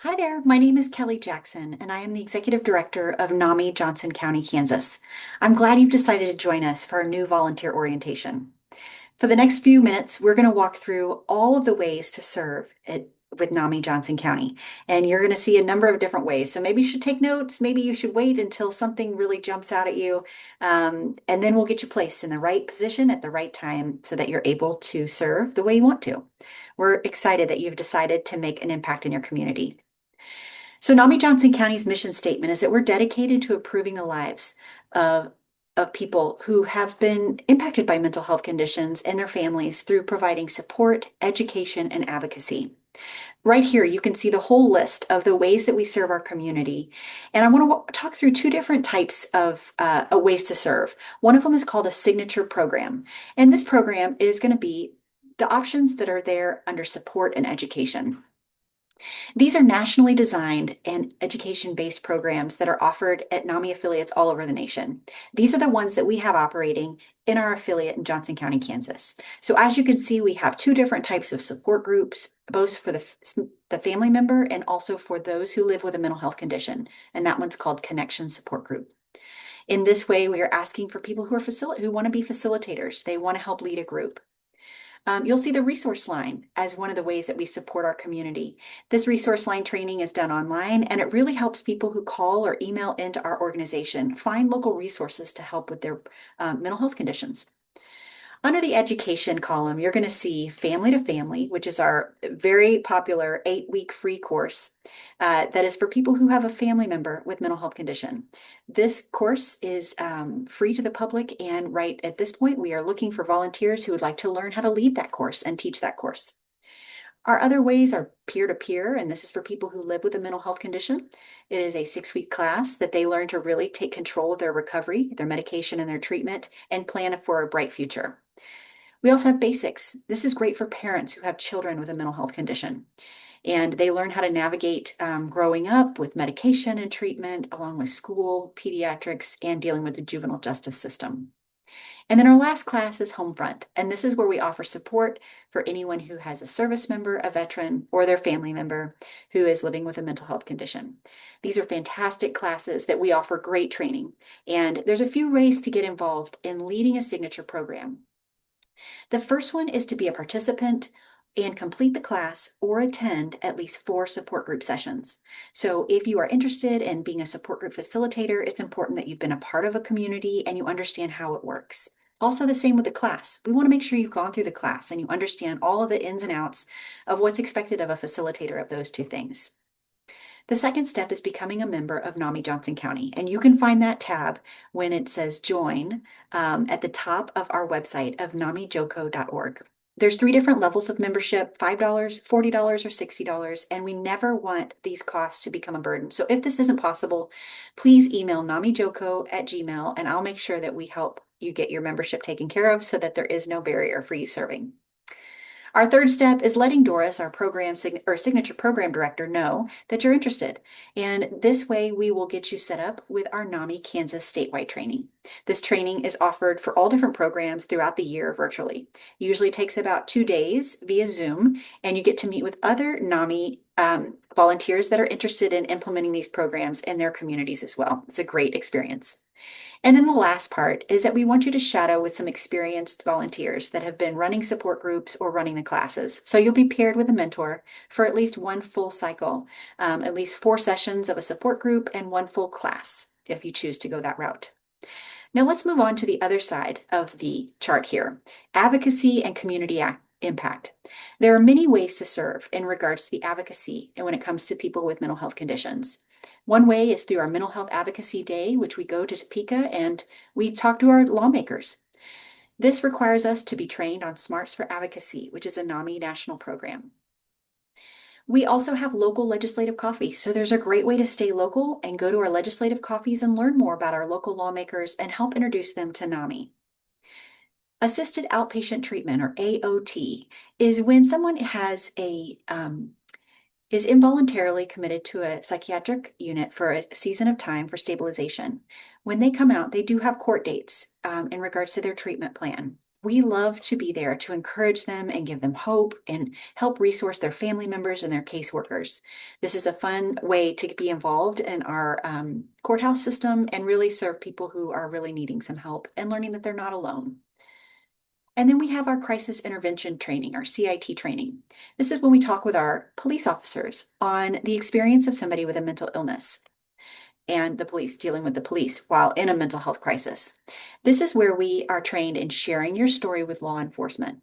Hi there, my name is Kelly Jackson, and I am the Executive Director of NAMI Johnson County, Kansas. I'm glad you've decided to join us for our new volunteer orientation. For the next few minutes, we're going to walk through all of the ways to serve with NAMI Johnson County, and you're going to see a number of different ways. So maybe you should take notes, maybe you should wait until something really jumps out at you, and then we'll get you placed in the right position at the right time so that you're able to serve the way you want to. We're excited that you've decided to make an impact in your community. So NAMI Johnson County's mission statement is that we're dedicated to improving the lives of, of people who have been impacted by mental health conditions and their families through providing support, education, and advocacy. Right here, you can see the whole list of the ways that we serve our community. And I want to talk through two different types of ways to serve. One of them is called a signature program. And this program is going to be the options that are there under support and education. These are nationally designed and education-based programs that are offered at NAMI affiliates all over the nation. These are the ones that we have operating in our affiliate in Johnson County, Kansas. So as you can see, we have two different types of support groups, both for the family member and also for those who live with a mental health condition. And that one's called Connection Support Group. In this way, we are asking for people who want to be facilitators. They want to help lead a group. You'll see the resource line as one of the ways that we support our community. This resource line training is done online, and it really helps people who call or email into our organization find local resources to help with their mental health conditions. Under the education column, you're going to see Family to Family, which is our very popular 8-week free course that is for people who have a family member with mental health condition. This course is free to the public, and right at this point, we are looking for volunteers who would like to learn how to lead that course and teach that course. Our other ways are peer-to-peer, and this is for people who live with a mental health condition. It is a 6-week class that they learn to really take control of their recovery, their medication, and their treatment, and plan for a bright future. We also have basics. This is great for parents who have children with a mental health condition. And they learn how to navigate growing up with medication and treatment, along with school, pediatrics, and dealing with the juvenile justice system. And then our last class is Homefront. And this is where we offer support for anyone who has a service member, a veteran, or their family member who is living with a mental health condition. These are fantastic classes that we offer great training. And there's a few ways to get involved in leading a signature program. The first one is to be a participant and complete the class or attend at least 4 support group sessions. So if you are interested in being a support group facilitator, it's important that you've been a part of a community and you understand how it works. Also, the same with the class. We want to make sure you've gone through the class and you understand all of the ins and outs of what's expected of a facilitator of those two things. The second step is becoming a member of NAMI Johnson County, and you can find that tab when it says join at the top of our website of namijoco.org. There's 3 different levels of membership, $5, $40, or $60, and we never want these costs to become a burden. So if this isn't possible, please email namijoco@gmail, and I'll make sure that we help you get your membership taken care of so that there is no barrier for you serving. Our third step is letting Doris, our signature program director, know that you're interested. And this way we will get you set up with our NAMI Kansas statewide training. This training is offered for all different programs throughout the year virtually. Usually takes about 2 days via Zoom, and you get to meet with other NAMI volunteers that are interested in implementing these programs in their communities as well. It's a great experience. And then the last part is that we want you to shadow with some experienced volunteers that have been running support groups or running the classes. So you'll be paired with a mentor for at least one full cycle, at least 4 sessions of a support group and 1 full class if you choose to go that route. Now let's move on to the other side of the chart here, advocacy and community impact. There are many ways to serve in regards to the advocacy and when it comes to people with mental health conditions. One way is through our Mental Health Advocacy Day, which we go to Topeka and we talk to our lawmakers. This requires us to be trained on Smarts for Advocacy, which is a NAMI national program. We also have local legislative coffee, so there's a great way to stay local and go to our legislative coffees and learn more about our local lawmakers and help introduce them to NAMI. Assisted outpatient treatment, or AOT, is when someone is involuntarily committed to a psychiatric unit for a season of time for stabilization. When they come out, they do have court dates in regards to their treatment plan. We love to be there to encourage them and give them hope and help resource their family members and their caseworkers. This is a fun way to be involved in our courthouse system and really serve people who are really needing some help and learning that they're not alone. And then we have our crisis intervention training, our CIT training. This is when we talk with our police officers on the experience of somebody with a mental illness and the police dealing with the police while in a mental health crisis. This is where we are trained in sharing your story with law enforcement.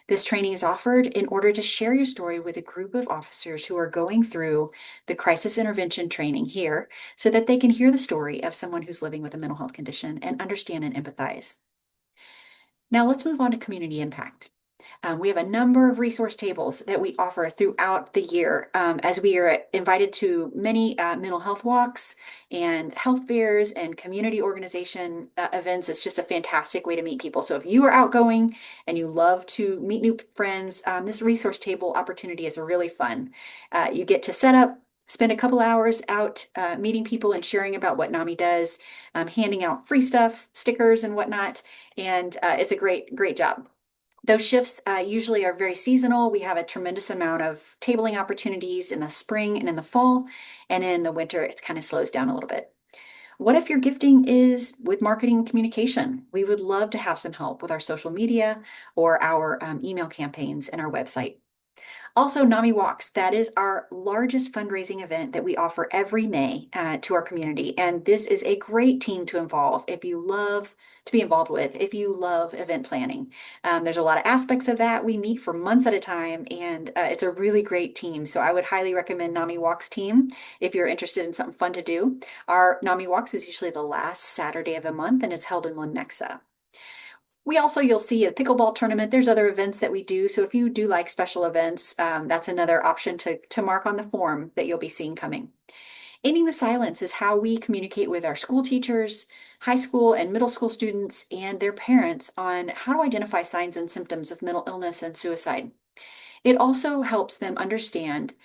This training is offered in order to share your story with a group of officers who are going through the crisis intervention training here so that they can hear the story of someone who's living with a mental health condition and understand and empathize. Now let's move on to community impact. We have a number of resource tables that we offer throughout the year as we are invited to many mental health walks and health fairs and community organization events. It's just a fantastic way to meet people. So if you are outgoing and you love to meet new friends, this resource table opportunity is really fun. You get to set up, spend a couple hours out meeting people and sharing about what NAMI does, handing out free stuff, stickers and whatnot. And it's a great job. Those shifts usually are very seasonal. We have a tremendous amount of tabling opportunities in the spring and in the fall, and in the winter, it kind of slows down a little bit. What if your gifting is with marketing and communication? We would love to have some help with our social media or our email campaigns and our website. Also, NAMI Walks, that is our largest fundraising event that we offer every May to our community. And this is a great team to involve if you love to be involved with, if you love event planning. There's a lot of aspects of that. We meet for months at a time, and it's a really great team. So I would highly recommend NAMI Walks team if you're interested in something fun to do. Our NAMI Walks is usually the last Saturday of the month, and it's held in Lenexa. You'll see a pickleball tournament. There's other events that we do. So if you do like special events, that's another option to mark on the form that you'll be seeing coming. Ending the silence is how we communicate with our school teachers, high school and middle school students, and their parents on how to identify signs and symptoms of mental illness and suicide. It also helps them understand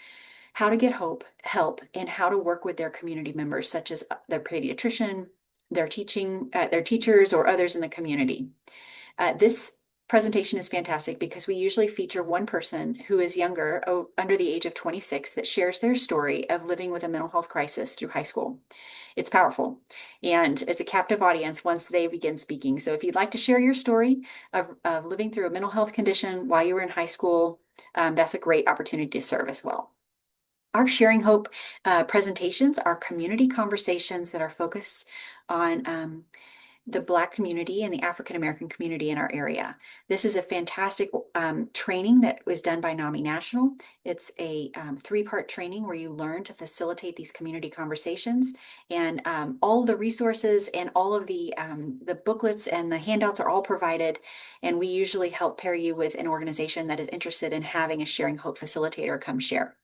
how to get help, and how to work with their community members, such as their pediatrician, their teachers, or others in the community. This presentation is fantastic because we usually feature one person who is younger, under the age of 26, that shares their story of living with a mental health crisis through high school. It's powerful, and it's a captive audience once they begin speaking. So if you'd like to share your story of living through a mental health condition while you were in high school, that's a great opportunity to serve as well. Our Sharing Hope presentations are community conversations that are focused on the Black community and the African American community in our area. This is a fantastic training that was done by NAMI National. It's a three-part training where you learn to facilitate these community conversations, and all the resources and all of the booklets and the handouts are all provided, and we usually help pair you with an organization that is interested in having a Sharing Hope facilitator come share.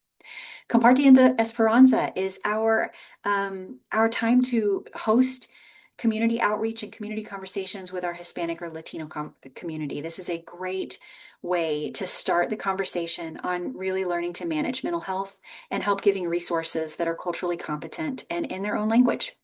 Compartiendo Esperanza is our time to host community outreach and community conversations with our Hispanic or Latino community. This is a great way to start the conversation on really learning to manage mental health and help giving resources that are culturally competent and in their own language.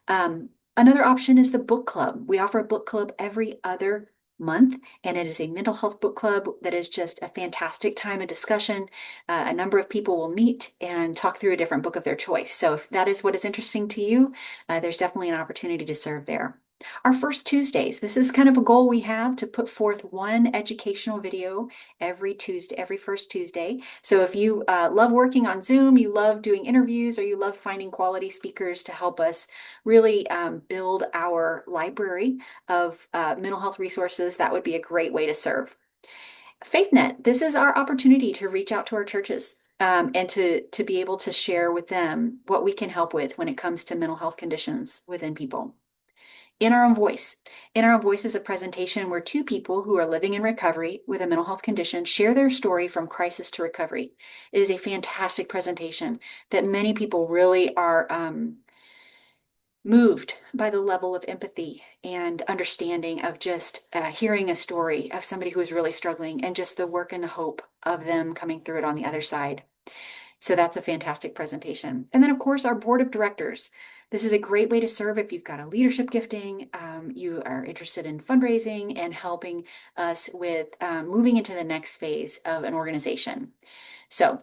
Another option is the book club. We offer a book club every other month, and it is a mental health book club that is just a fantastic time of discussion. A number of people will meet and talk through a different book of their choice. So if that is what is interesting to you, there's definitely an opportunity to serve there. Our first Tuesdays, this is kind of a goal we have to put forth one educational video every first Tuesday. So if you love working on Zoom, you love doing interviews, or you love finding quality speakers to help us really build our library of mental health resources, that would be a great way to serve. FaithNet, this is our opportunity to reach out to our churches and to be able to share with them what we can help with when it comes to mental health conditions within people. In Our Own Voice. In Our Own Voice is a presentation where two people who are living in recovery with a mental health condition share their story from crisis to recovery. It is a fantastic presentation that many people really are moved by the level of empathy and understanding of just hearing a story of somebody who is really struggling and just the work and the hope of them coming through it on the other side. So that's a fantastic presentation. And then, of course, our board of directors. This is a great way to serve if you've got a leadership gifting, you are interested in fundraising and helping us with moving into the next phase of an organization. So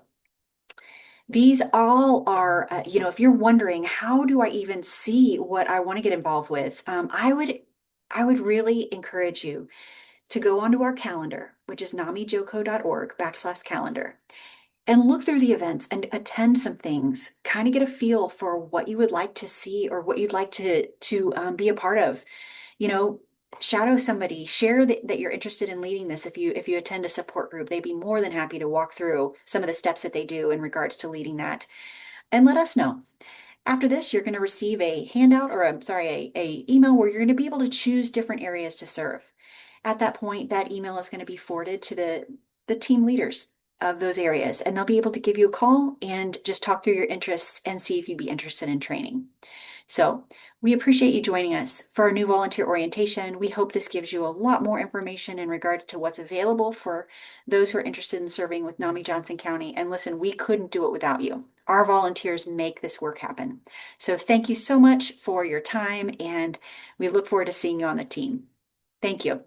these all are, if you're wondering, how do I even see what I want to get involved with? I would really encourage you to go onto our calendar, which is namijoco.org/calendar, and look through the events and attend some things, kind of get a feel for what you would like to see or what you'd like to be a part of. You know, shadow somebody, share that you're interested in leading this. If you attend a support group, they'd be more than happy to walk through some of the steps that they do in regards to leading that, and let us know. After this, you're going to receive a handout, or I'm sorry, a email where you're going to be able to choose different areas to serve. At that point, that email is going to be forwarded to the team leaders of those areas, and they'll be able to give you a call and just talk through your interests and see if you'd be interested in training. So we appreciate you joining us for our new volunteer orientation. We hope this gives you a lot more information in regards to what's available for those who are interested in serving with NAMI Johnson County. And listen, we couldn't do it without you. Our volunteers make this work happen. So thank you so much for your time, and we look forward to seeing you on the team. Thank you.